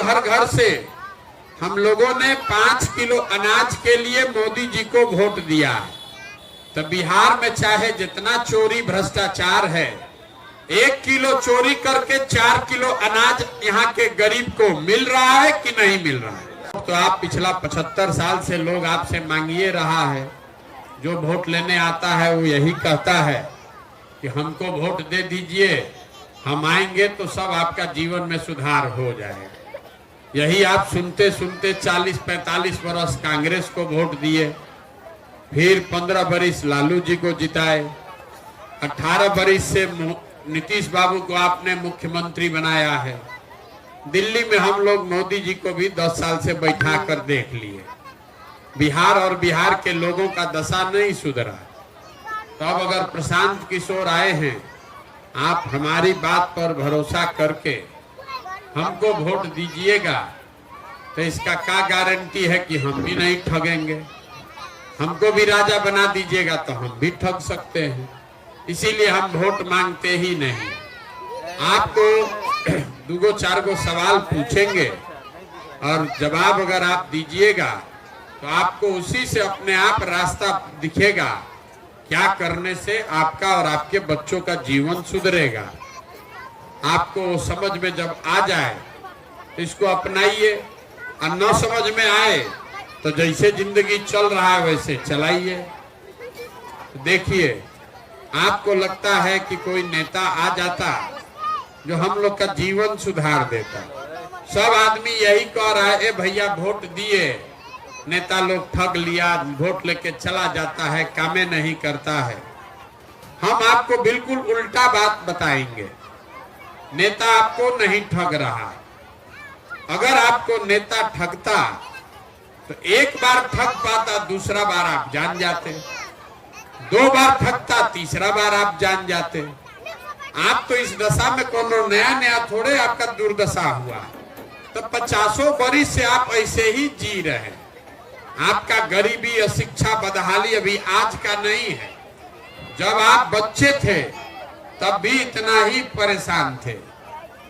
घर घर से हम लोगों ने 5 किलो अनाज के लिए मोदी जी को वोट दिया। तो बिहार में चाहे जितना चोरी भ्रष्टाचार है, 1 किलो चोरी करके 4 किलो अनाज यहाँ के गरीब को मिल रहा है कि नहीं मिल रहा है? तो आप पिछला 75 साल से लोग आपसे मांगिए रहा है। जो वोट लेने आता है वो यही कहता है कि हमको वोट दे दीजिए, हम आएंगे तो सब आपका जीवन में सुधार हो जाएगा। यही आप सुनते सुनते 40-45 वर्ष कांग्रेस को वोट दिए, फिर 15 बरिस लालू जी को जिताए, 18 बरिस से नीतीश बाबू को आपने मुख्यमंत्री बनाया है। दिल्ली में हम लोग मोदी जी को भी 10 साल से बैठा कर देख लिए। बिहार और बिहार के लोगों का दशा नहीं सुधरा। तो अब अगर प्रशांत किशोर आए हैं, आप हमारी बात पर भरोसा करके हमको वोट दीजिएगा, तो इसका क्या गारंटी है कि हम भी नहीं ठगेंगे? हमको भी राजा बना दीजिएगा तो हम भी ठग सकते हैं। इसीलिए हम वोट मांगते ही नहीं। आपको 2-4 सवाल पूछेंगे और जवाब अगर आप दीजिएगा तो आपको उसी से अपने आप रास्ता दिखेगा, क्या करने से आपका और आपके बच्चों का जीवन सुधरेगा। आपको समझ में जब आ जाए तो इसको अपनाइए, और न समझ में आए तो जैसे जिंदगी चल रहा है वैसे चलाइए। देखिए, आपको लगता है कि कोई नेता आ जाता जो हम लोग का जीवन सुधार देता। सब आदमी यही कह रहा है, ए भैया वोट दिए, नेता लोग ठग लिया, वोट लेके चला जाता है, कामें नहीं करता है। हम आपको बिल्कुल उल्टा बात बताएंगे। नेता आपको नहीं ठग रहा। अगर आपको नेता ठगता तो एक बार ठग पाता, दूसरा बार आप जान जाते, 2 बार ठगता, तीसरा बार आप जान जाते। आप तो इस दशा में कोनो नया थोड़े आपका दुर्दशा हुआ। तो 50 बरिस से आप ऐसे ही जी रहे। आपका गरीबी, अशिक्षा, बदहाली अभी आज का नहीं है। जब आप बच्चे थे तब भी इतना ही परेशान थे।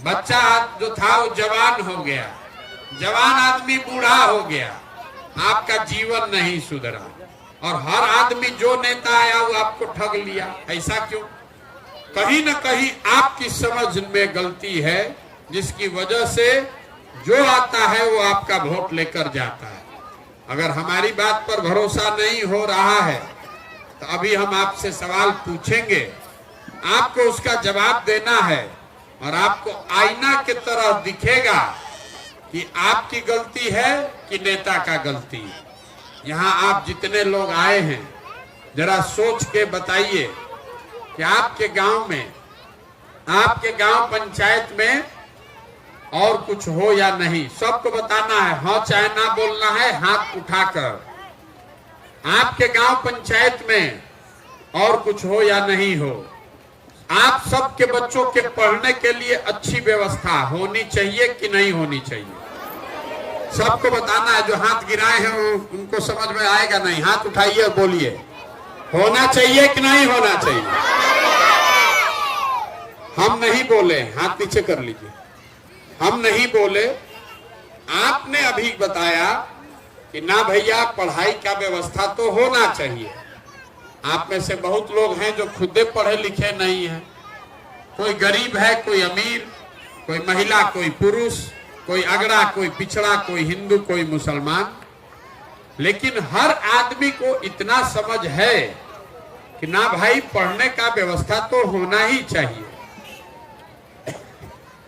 बच्चा जो था वो जवान हो गया, जवान आदमी बूढ़ा हो गया, आपका जीवन नहीं सुधरा। और हर आदमी जो नेता आया वो आपको ठग लिया। ऐसा क्यों? कहीं न कहीं आपकी समझ में गलती है, जिसकी वजह से जो आता है वो आपका वोट लेकर जाता है। अगर हमारी बात पर भरोसा नहीं हो रहा है तो अभी हम आपसे सवाल पूछेंगे, आपको उसका जवाब देना है, और आपको आईना की तरह दिखेगा कि आपकी गलती है कि नेता का गलती है। यहाँ आप जितने लोग आए हैं, जरा सोच के बताइए कि आपके गांव में, आपके गांव पंचायत में और कुछ हो या नहीं। सबको बताना है, हाँ चाहे ना बोलना है, हाथ उठाकर। आपके गांव पंचायत में और कुछ हो या नहीं हो। आप सबके बच्चों के पढ़ने के लिए अच्छी व्यवस्था होनी चाहिए कि नहीं होनी चाहिए? सबको बताना है। जो हाथ गिराए हैं उनको समझ में आएगा नहीं, हाथ उठाइए और बोलिए, होना चाहिए कि नहीं होना चाहिए? हम नहीं बोले, हाथ नीचे कर लीजिए। हम नहीं बोले। आपने अभी बताया कि ना भैया, पढ़ाई का व्यवस्था तो होना चाहिए। आप में से बहुत लोग हैं जो खुदे पढ़े लिखे नहीं हैं। कोई गरीब है, कोई अमीर, कोई महिला, कोई पुरुष, कोई अगड़ा, कोई पिछड़ा, कोई हिंदू, कोई मुसलमान। लेकिन हर आदमी को इतना समझ है कि ना भाई, पढ़ने का व्यवस्था तो होना ही चाहिए।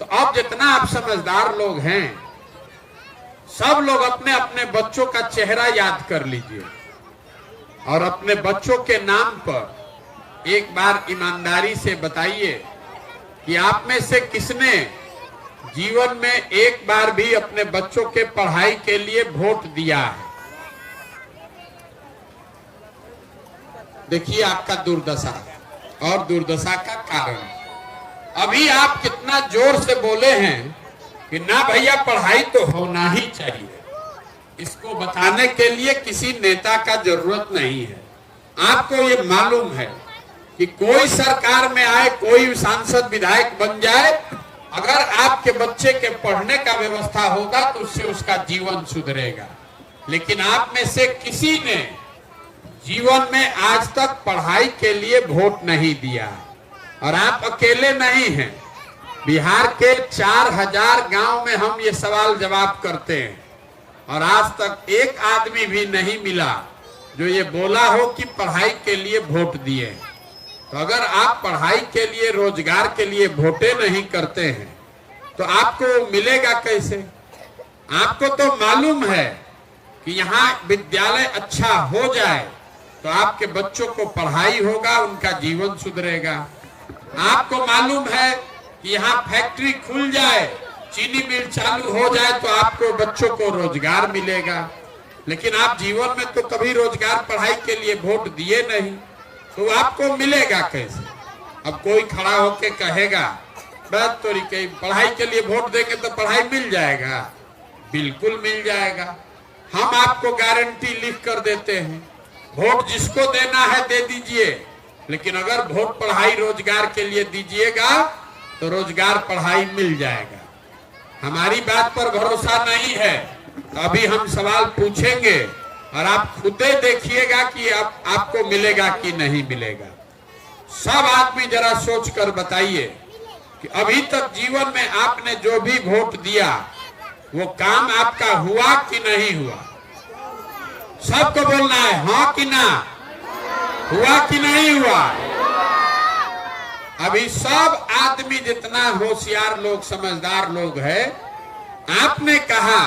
तो अब जितना आप समझदार लोग हैं, सब लोग अपने अपने बच्चों का चेहरा याद कर लीजिए और अपने बच्चों के नाम पर एक बार ईमानदारी से बताइए कि आप में से किसने जीवन में एक बार भी अपने बच्चों के पढ़ाई के लिए वोट दिया है। देखिए आपका दुर्दशा और दुर्दशा का कारण। अभी आप कितना जोर से बोले हैं कि ना भैया, पढ़ाई तो होना ही चाहिए। इसको बताने के लिए किसी नेता का जरूरत नहीं है। आपको ये मालूम है कि कोई सरकार में आए, कोई सांसद विधायक बन जाए, अगर आपके बच्चे के पढ़ने का व्यवस्था होगा तो उससे उसका जीवन सुधरेगा। लेकिन आप में से किसी ने जीवन में आज तक पढ़ाई के लिए वोट नहीं दिया, और आप अकेले नहीं हैं। बिहार के 4000 गांव में हम ये सवाल जवाब करते हैं, और आज तक एक आदमी भी नहीं मिला जो ये बोला हो कि पढ़ाई के लिए वोट दिए। तो अगर आप पढ़ाई के लिए, रोजगार के लिए वोटे नहीं करते हैं तो आपको मिलेगा कैसे? आपको तो मालूम है कि यहाँ विद्यालय अच्छा हो जाए तो आपके बच्चों को पढ़ाई होगा, उनका जीवन सुधरेगा। आपको मालूम है कि यहाँ फैक्ट्री खुल जाए, चीनी मिल चालू हो जाए तो आपको बच्चों को रोजगार मिलेगा। लेकिन आप जीवन में तो कभी रोजगार, पढ़ाई के लिए वोट दिए नहीं, तो आपको मिलेगा कैसे? अब कोई खड़ा होके कहेगा बात तो कहीं पढ़ाई के लिए वोट देंगे तो पढ़ाई मिल जाएगा। बिल्कुल मिल जाएगा। हम आपको गारंटी लिख कर देते हैं, वोट जिसको देना है दे दीजिए, लेकिन अगर वोट पढ़ाई रोजगार के लिए दीजिएगा तो रोजगार, पढ़ाई मिल जाएगा। हमारी बात पर भरोसा नहीं है तो अभी हम सवाल पूछेंगे और आप खुद देखिएगा कि आपको मिलेगा कि नहीं मिलेगा। सब आदमी जरा सोच कर बताइए कि अभी तक जीवन में आपने जो भी वोट दिया वो काम आपका हुआ कि नहीं हुआ? सबको बोलना है हाँ कि ना, हुआ कि नहीं हुआ? अभी सब आदमी जितना होशियार लोग, समझदार लोग है, आपने कहा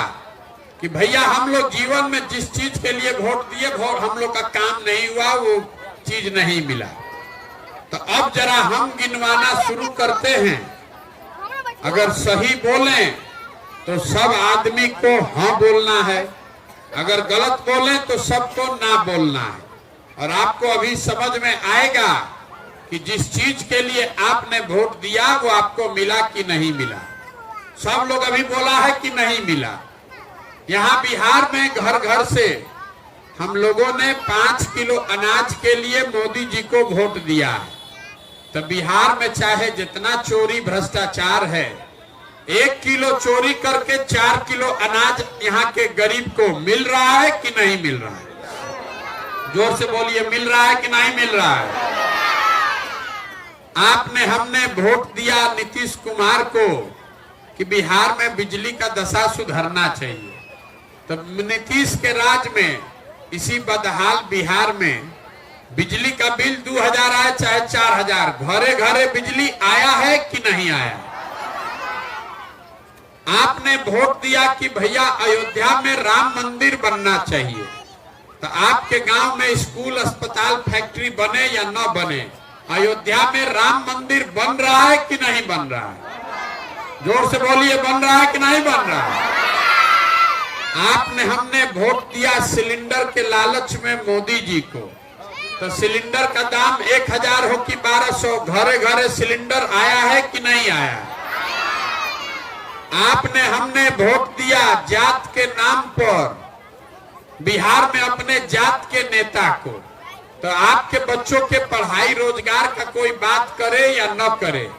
कि भैया हम लोग जीवन में जिस चीज के लिए वोट दिए, वोट हम लोग का काम नहीं हुआ, वो चीज नहीं मिला। तो अब जरा हम गिनवाना शुरू करते हैं। अगर सही बोलें तो सब आदमी को हाँ बोलना है, अगर गलत बोलें तो सबको ना बोलना है। और आपको अभी समझ में आएगा कि जिस चीज के लिए आपने वोट दिया वो आपको मिला कि नहीं मिला। सब लोग अभी बोला है कि नहीं मिला। यहाँ बिहार में घर घर से हम लोगों ने 5 किलो अनाज के लिए मोदी जी को वोट दिया। तो बिहार में चाहे जितना चोरी भ्रष्टाचार है, 1 किलो चोरी करके 4 किलो अनाज यहाँ के गरीब को मिल रहा है कि नहीं मिल रहा है? जोर से बोलिए, मिल रहा है कि नहीं मिल रहा है? आपने, हमने वोट दिया नीतीश कुमार को कि बिहार में बिजली का दशा सुधरना चाहिए। तो नीतीश के राज में इसी बदहाल बिहार में बिजली का बिल 2000 आए चाहे 4000, घरे घरे बिजली आया है कि नहीं आया? आपने वोट दिया कि भैया अयोध्या में राम मंदिर बनना चाहिए। तो आपके गांव में स्कूल, अस्पताल, फैक्ट्री बने या न बने, अयोध्या में राम मंदिर बन रहा है कि नहीं बन रहा है? जोर से बोलिए, बन रहा है कि नहीं बन रहा है? आपने, हमने वोट दिया सिलेंडर के लालच में मोदी जी को। तो सिलेंडर का दाम 1000 हो कि 1200, घरे घरे सिलेंडर आया है कि नहीं आया? आपने, हमने वोट दिया जात के नाम पर बिहार में अपने जात के नेता को। तो आपके बच्चों के पढ़ाई, रोजगार का कोई बात करे या न करे,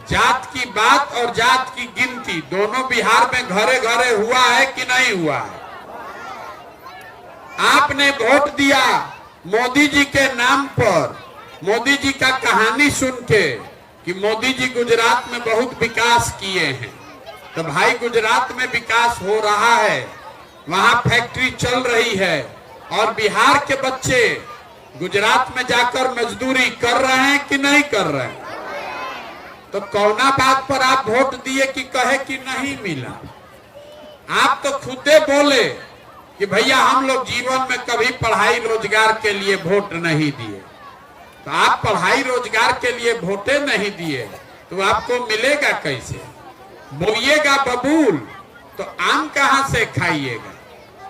जात की बात और जात की गिनती दोनों बिहार में घरे घरे हुआ है कि नहीं हुआ है? आपने वोट दिया मोदी जी के नाम पर, मोदी जी का कहानी सुन के कि मोदी जी गुजरात में बहुत विकास किए हैं। तो भाई गुजरात में विकास हो रहा है, वहां फैक्ट्री चल रही है, और बिहार के बच्चे गुजरात में जाकर मजदूरी कर रहे हैं कि नहीं कर रहे हैं? तो कौना बात पर आप वोट दिए कि कहे कि नहीं मिला? आप तो खुदे बोले कि भैया हम लोग जीवन में कभी पढ़ाई, रोजगार के लिए वोट नहीं दिए। तो आप पढ़ाई, रोजगार के लिए वोटे नहीं दिए तो आपको मिलेगा कैसे? बोइएगा बबूल तो आम कहां से खाइएगा?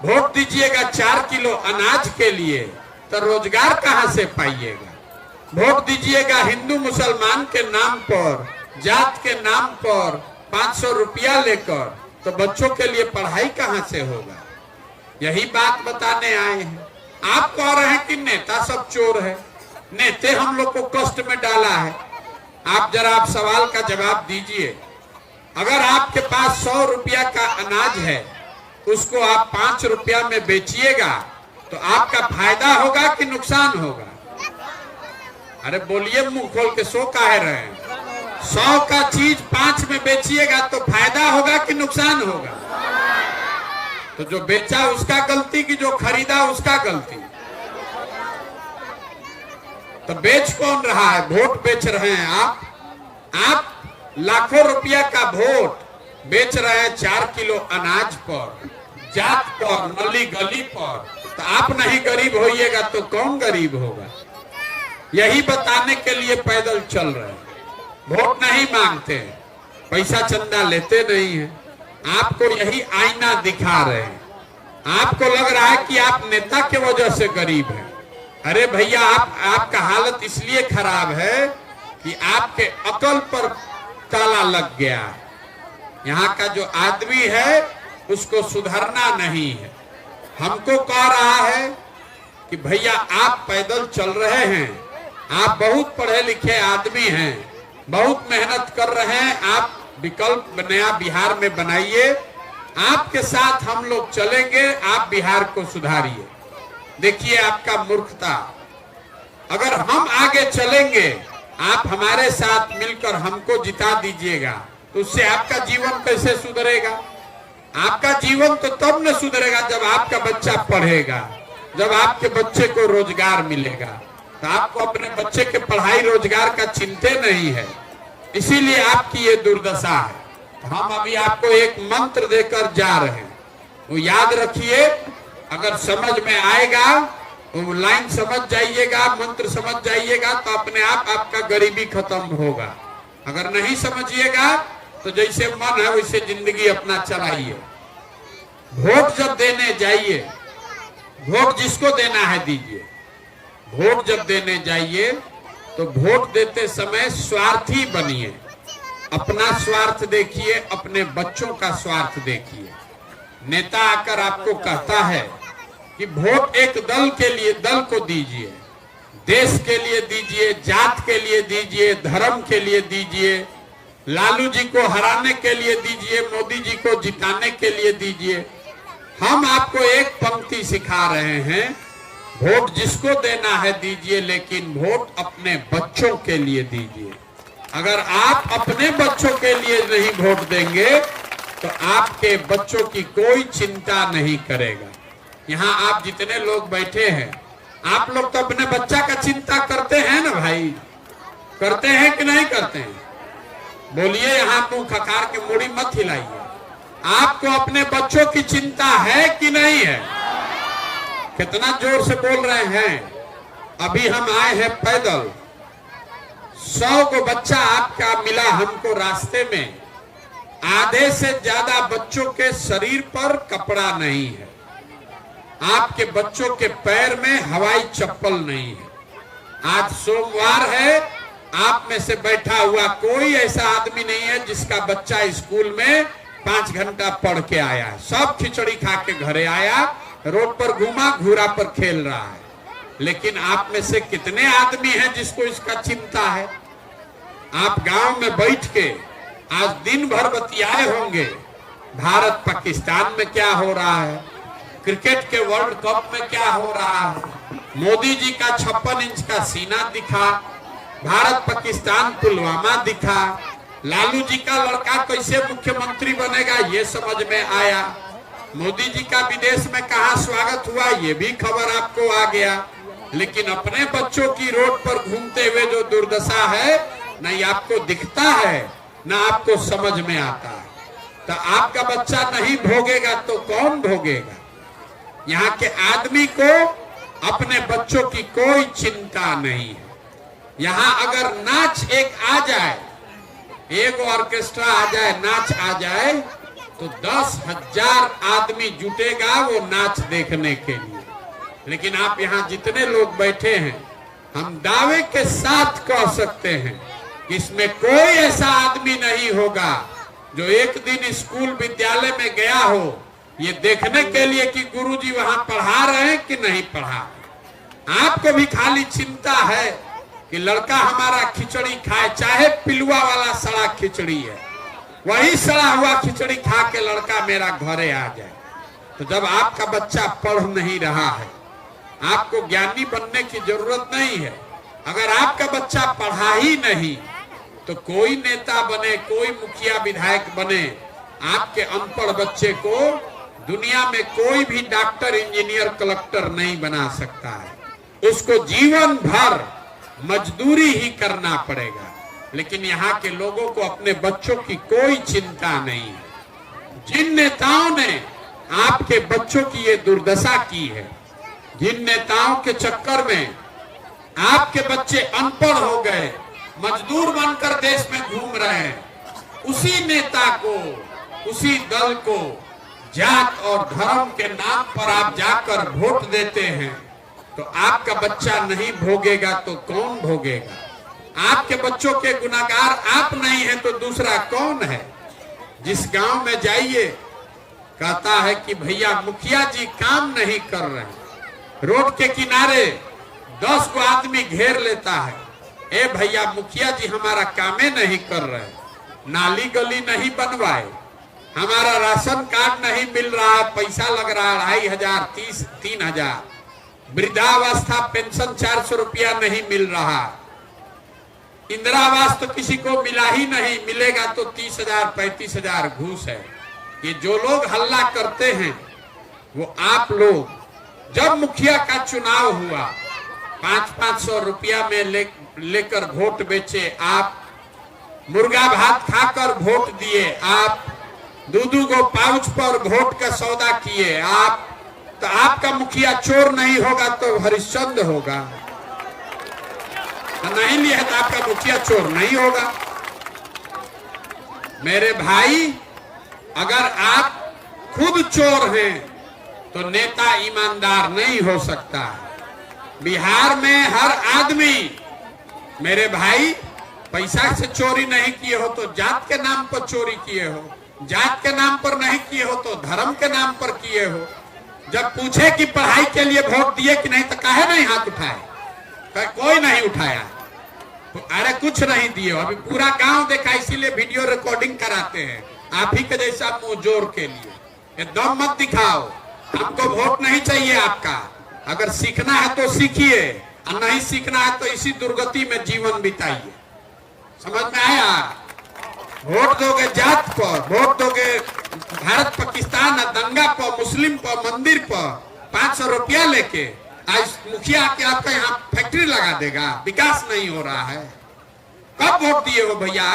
वोट दीजिएगा 4 किलो अनाज के लिए तो रोजगार कहां से पाइएगा? वोट दीजिएगा हिंदू मुसलमान के नाम पर, जात के नाम पर 500 रुपया लेकर, तो बच्चों के लिए पढ़ाई कहां से होगा? यही बात बताने आए हैं। आप कह रहे हैं कि नेता सब चोर है, नेते हम लोग को कष्ट में डाला है। आप जरा आप सवाल का जवाब दीजिए अगर आपके पास 100 रुपया का अनाज है, उसको आप 5 रुपया में बेचिएगा तो आपका फायदा होगा कि नुकसान होगा? अरे बोलिए मुंह खोल के, सो काहे रहे हैं? 100 का चीज 5 में बेचिएगा तो फायदा होगा कि नुकसान होगा? तो जो बेचा उसका गलती कि जो खरीदा उसका गलती? तो बेच कौन रहा है? वोट बेच रहे हैं आप लाखों रुपया का वोट बेच रहे हैं 4 किलो अनाज पर, जात पर, नली गली पर। तो आप नहीं गरीब होइएगा तो कौन गरीब होगा? यही बताने के लिए पैदल चल रहे हैं। वोट नहीं मांगते, पैसा चंदा लेते नहीं है, आपको यही आईना दिखा रहे हैं। आपको लग रहा है कि आप नेता के वजह से गरीब हैं। अरे भैया, आपका हालत इसलिए खराब है कि आपके अकल पर ताला लग गया। यहाँ का जो आदमी है उसको सुधरना नहीं है। हमको कह रहा है कि भैया आप पैदल चल रहे हैं, आप बहुत पढ़े लिखे आदमी हैं, बहुत मेहनत कर रहे हैं, आप विकल्प नया बिहार में बनाइए, आपके साथ हम लोग चलेंगे, आप बिहार को सुधारिए। देखिए आपका मूर्खता। अगर हम आगे चलेंगे, आप हमारे साथ मिलकर हमको जिता दीजिएगा, तो उससे आपका जीवन कैसे सुधरेगा? आपका जीवन तो तब न सुधरेगा जब आपका बच्चा पढ़ेगा, जब आपके बच्चे को रोजगार मिलेगा। तो आपको अपने बच्चे के पढ़ाई रोजगार का चिंता नहीं है, इसीलिए आपकी ये दुर्दशा है। तो हम अभी आपको एक मंत्र देकर जा रहे हैं, वो याद रखिए। अगर समझ में आएगा, वो लाइन समझ जाइएगा, मंत्र समझ जाइएगा, तो अपने आप आपका गरीबी खत्म होगा। अगर नहीं समझिएगा तो जैसे मन है वैसे जिंदगी अपना चलाइए। वोट जब देने जाइए, वोट जिसको देना है दीजिए। वोट जब देने जाइए तो वोट देते समय स्वार्थी बनिए। अपना स्वार्थ देखिए, अपने बच्चों का स्वार्थ देखिए। नेता आकर आपको कहता है कि वोट एक दल के लिए, दल को दीजिए, देश के लिए दीजिए, जात के लिए दीजिए, धर्म के लिए दीजिए, लालू जी को हराने के लिए दीजिए, मोदी जी को जिताने के लिए दीजिए। हम आपको एक पंक्ति सिखा रहे हैं, वोट जिसको देना है दीजिए, लेकिन वोट अपने बच्चों के लिए दीजिए। अगर आप अपने बच्चों के लिए नहीं वोट देंगे तो आपके बच्चों की कोई चिंता नहीं करेगा। यहाँ आप जितने लोग बैठे हैं, आप लोग तो अपने बच्चा का चिंता करते हैं ना भाई? करते हैं कि नहीं करते हैं? बोलिए, यहाँ मुंह खखार के मुड़ी मत हिलाइए। आपको अपने बच्चों की चिंता है कि नहीं है? कितना जोर से बोल रहे हैं। अभी हम आए हैं पैदल, 100 को बच्चा आपका मिला हमको रास्ते में। आधे से ज्यादा बच्चों के शरीर पर कपड़ा नहीं है, आपके बच्चों के पैर में हवाई चप्पल नहीं है। आज सोमवार है, आप में से बैठा हुआ कोई ऐसा आदमी नहीं है जिसका बच्चा स्कूल में 5 घंटा पढ़ के आया है। सब खिचड़ी खा के घरे आया, रोड पर घूमा, घूरा पर खेल रहा है। लेकिन आप में से कितने आदमी हैं जिसको इसका चिंता है? आप गांव में बैठ के आज दिन भर बतियाए होंगे, भारत पाकिस्तान में क्या हो रहा है, क्रिकेट के वर्ल्ड कप में क्या हो रहा है, मोदी जी का 56 इंच का सीना दिखा, भारत पाकिस्तान पुलवामा दिखा, लालू जी का लड़का कैसे मुख्यमंत्री बनेगा ये समझ में आया, मोदी जी का विदेश में कहा स्वागत हुआ ये भी खबर आपको आ गया। लेकिन अपने बच्चों की रोड पर घूमते हुए जो दुर्दशा है, नहीं आपको दिखता है ना आपको समझ में आता है। तो आपका बच्चा नहीं भोगेगा तो कौन भोगेगा? यहाँ के आदमी को अपने बच्चों की कोई चिंता नहीं है। यहाँ अगर नाच एक आ जाए, एक ऑर्केस्ट्रा आ जाए, नाच आ जाए, तो 10,000 आदमी जुटेगा वो नाच देखने के लिए। लेकिन आप यहाँ जितने लोग बैठे हैं, हम दावे के साथ कह सकते हैं कि इसमें कोई ऐसा आदमी नहीं होगा जो एक दिन स्कूल विद्यालय में गया हो ये देखने के लिए कि गुरुजी वहां पढ़ा रहे हैं कि नहीं पढ़ा। आपको भी खाली चिंता है कि लड़का हमारा खिचड़ी खाए, चाहे पिलुआ वाला सड़ा खिचड़ी है, वही सड़ा हुआ खिचड़ी खा के लड़का मेरा घरे आ जाए। तो जब आपका बच्चा पढ़ नहीं रहा है, आपको ज्ञानी बनने की जरूरत नहीं है। अगर आपका बच्चा पढ़ा ही नहीं तो कोई नेता बने, कोई मुखिया विधायक बने, आपके अनपढ़ बच्चे को दुनिया में कोई भी डॉक्टर, इंजीनियर, कलेक्टर नहीं बना सकता है। उसको जीवन भर मजदूरी ही करना पड़ेगा। लेकिन यहाँ के लोगों को अपने बच्चों की कोई चिंता नहीं है। जिन नेताओं ने आपके बच्चों की ये दुर्दशा की है, जिन नेताओं के चक्कर में आपके बच्चे अनपढ़ हो गए, मजदूर बनकर देश में घूम रहे हैं, उसी नेता को, उसी दल को जात और धर्म के नाम पर आप जाकर वोट देते हैं, तो आपका बच्चा नहीं भोगेगा तो कौन भोगेगा? आपके बच्चों के गुनाहगार आप नहीं है तो दूसरा कौन है? जिस गांव में जाइए कहता है कि भैया मुखिया जी काम नहीं कर रहे, रोड के किनारे 10 को आदमी घेर लेता है, ए भैया मुखिया जी हमारा कामे नहीं कर रहे, नाली गली नहीं बनवाए, हमारा राशन कार्ड नहीं मिल रहा, पैसा लग रहा 2500, 3,000, वृद्धावस्था पेंशन 400 रुपया नहीं मिल रहा, इंदिरा आवास तो किसी को मिला ही नहीं, मिलेगा तो 30,000 35,000 घूस है। ये जो लोग हल्ला करते हैं वो आप लोग। जब मुखिया का चुनाव हुआ 500 रुपया में लेकर वोट बेचे आप, मुर्गा भात खाकर वोट दिए आप, 2-2 गो पाउच पर वोट का सौदा किए आप, तो आपका मुखिया चोर नहीं होगा तो हरिश्चंद्र होगा, नहीं लिया तो आपका मुखिया चोर नहीं होगा। मेरे भाई, अगर आप खुद चोर हैं तो नेता ईमानदार नहीं हो सकता। बिहार में हर आदमी, मेरे भाई, पैसा से चोरी नहीं किए हो तो जात के नाम पर चोरी किए हो, जात के नाम पर नहीं किए हो तो धर्म के नाम पर किए हो। जब पूछे कि पढ़ाई के लिए वोट दिए कि नहीं तो काहे नहीं हाथ उठाए? कोई नहीं उठाया। अरे कुछ नहीं दिए, अभी पूरा गांव देखा, इसीलिए वीडियो रिकॉर्डिंग कराते हैं आप ही के जैसा मुंह जोर के लिए। ये दम मत दिखाओ, हमको वोट नहीं चाहिए आपका। अगर सीखना है तो सीखिए, और नहीं सीखना है तो इसी दुर्गति में जीवन बिताइए। समझ में आया? वोट दोगे जात पर, वोट दोगे भारत पाकिस्तान दंगा पर, मुस्लिम पर, मंदिर पर, 500 रुपया लेके आज मुखिया के आपका यहाँ फैक्ट्री लगा देगा। विकास नहीं हो रहा है। कब वोट दिए हो भैया?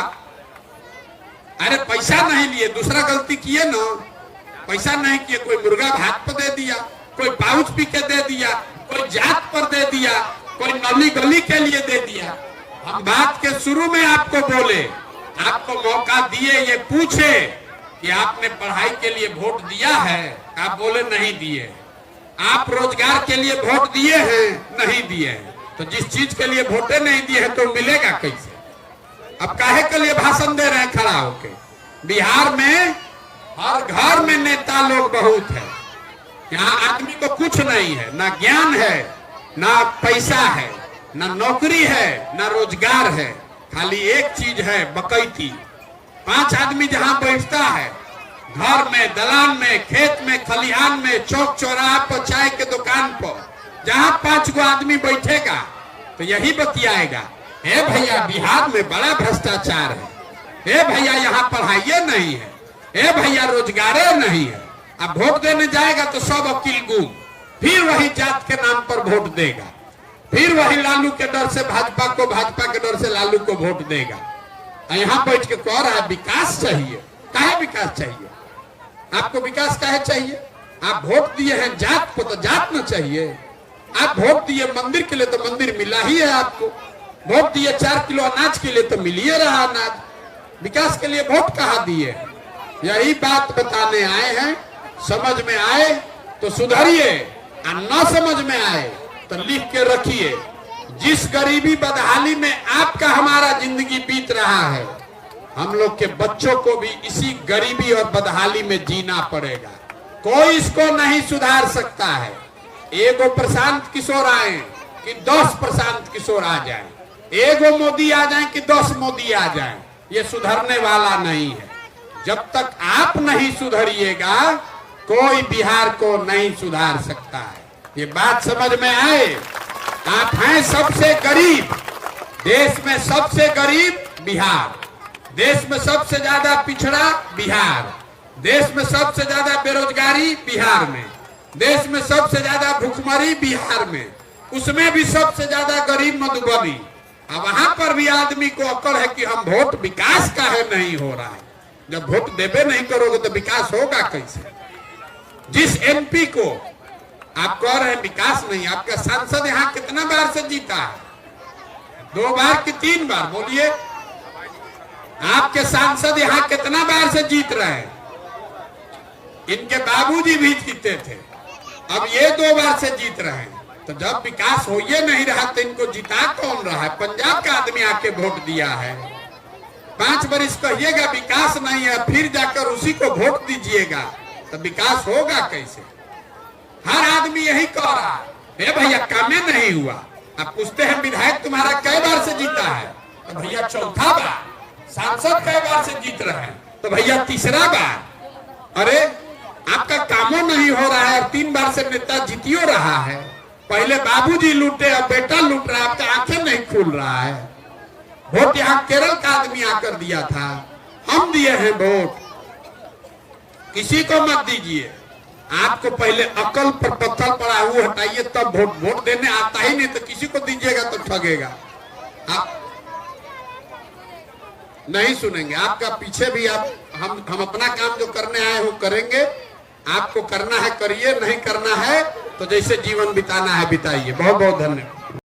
अरे पैसा नहीं लिए, दूसरा गलती किए ना, पैसा नहीं किए, कोई मुर्गा भात पर दे दिया, कोई पाउच पी के दे दिया, कोई जात पर दे दिया, कोई नली गली के लिए दे दिया। हम बात के शुरू में आपको बोले, आपको मौका दिए, ये पूछे कि आपने पढ़ाई के लिए वोट दिया है? आप बोले नहीं दिए। आप रोजगार के लिए वोट दिए हैं? नहीं दिए। तो जिस चीज के लिए वोटे नहीं दिए हैं तो मिलेगा कैसे? अब काहे के लिए भाषण दे रहे हैं खड़ा होके? बिहार में हर घर में नेता लोग बहुत है। यहाँ आदमी को कुछ नहीं है, ना ज्ञान है, ना पैसा है, ना नौकरी है, ना रोजगार है। खाली एक चीज है, बकैती। 5 आदमी जहाँ बैठता है, घर में, दलान में, खेत में, खलिहान में, चौक चौराहा पर, चाय के दुकान पर, जहाँ 5 गो आदमी बैठेगा तो यही बतियाएगा, हे भैया बिहार में बड़ा भ्रष्टाचार है, हे भैया यहाँ पढ़ाई नहीं है, हे भैया रोजगार नहीं है। अब वोट देने जाएगा तो सब वकील गुम, फिर वही जात के नाम पर वोट देगा, फिर वही लालू के डर से भाजपा को, भाजपा के डर से लालू को वोट देगा। यहाँ बैठ के कह रहा है विकास चाहिए। काहे विकास चाहिए? आपको विकास काहे चाहिए? आप वोट दिए हैं जात को तो जात न चाहिए। आप वोट दिए मंदिर के लिए तो मंदिर मिला ही है आपको। वोट दिए 4 किलो अनाज के लिए तो मिल ही रहा अनाज। विकास के लिए वोट कहाँ दिए? यही बात बताने आए हैं। समझ में आए तो सुधरिए, और न समझ में आए तो लिख के रखिए। जिस गरीबी बदहाली में आपका हमारा जिंदगी बीत रहा है, हम लोग के बच्चों को भी इसी गरीबी और बदहाली में जीना पड़ेगा। कोई इसको नहीं सुधार सकता है। एगो प्रशांत किशोर आए कि 10 प्रशांत किशोर आ जाए, एगो मोदी आ जाए कि 10 मोदी आ जाए, ये सुधरने वाला नहीं है। जब तक आप नहीं सुधरिएगा कोई बिहार को नहीं सुधार सकता है। ये बात समझ में आए। आप हैं सबसे गरीब, देश में सबसे गरीब बिहार, देश में सबसे ज्यादा पिछड़ा बिहार, देश में सबसे ज्यादा बेरोजगारी बिहार में, देश में सबसे ज्यादा भूखमरी बिहार में, उसमें भी सबसे ज्यादा गरीब मधुबनी। अब वहां पर भी आदमी को अकड़ है कि हम वोट विकास का है नहीं हो रहा है। जब वोट देवे नहीं करोगे तो विकास होगा कैसे? जिस एमपी को आप कह रहे हैं विकास नहीं, आपका सांसद यहाँ कितना बार से जीता है? 2 बार कि 3 बार? बोलिए, आपके सांसद यहाँ कितना बार से जीत रहे हैं? इनके बाबूजी भी जीते थे, अब ये 2 बार से जीत रहे हैं। तो जब विकास हो ये नहीं रहा तो इनको जिता कौन रहा है? पंजाब का आदमी आके वोट दिया है। 5 बरिस कहिएगा विकास नहीं है, फिर जाकर उसी को वोट दीजिएगा, तो विकास होगा कैसे? हर आदमी यही कह रहा है भैया कामे नहीं हुआ। आप पूछते हैं विधायक तुम्हारा कई बार से जीता है? तो भैया 4था बार। सांसद कई बार से जीत रहे हैं? तो भैया 3रा बार। अरे आपका कामों नहीं हो रहा है और 3 बार से नेता जीतियो रहा है। पहले बाबूजी लूटे, अब बेटा लूट रहा है, आपका आंखें नहीं खुल रहा है। वोट यहाँ केरल का आदमी आकर दिया था, हम दिए हैं वोट, किसी को मत दीजिए। आपको पहले अकल पर पत्थर पड़ा वो हटाइए तब वोट देने आता ही नहीं तो किसी को दीजिएगा तो ठगेगा। आप नहीं सुनेंगे, आपका पीछे भी हम अपना काम जो करने आए वो करेंगे। आपको करना है करिए, नहीं करना है तो जैसे जीवन बिताना है बिताइए। बहुत बहुत धन्यवाद।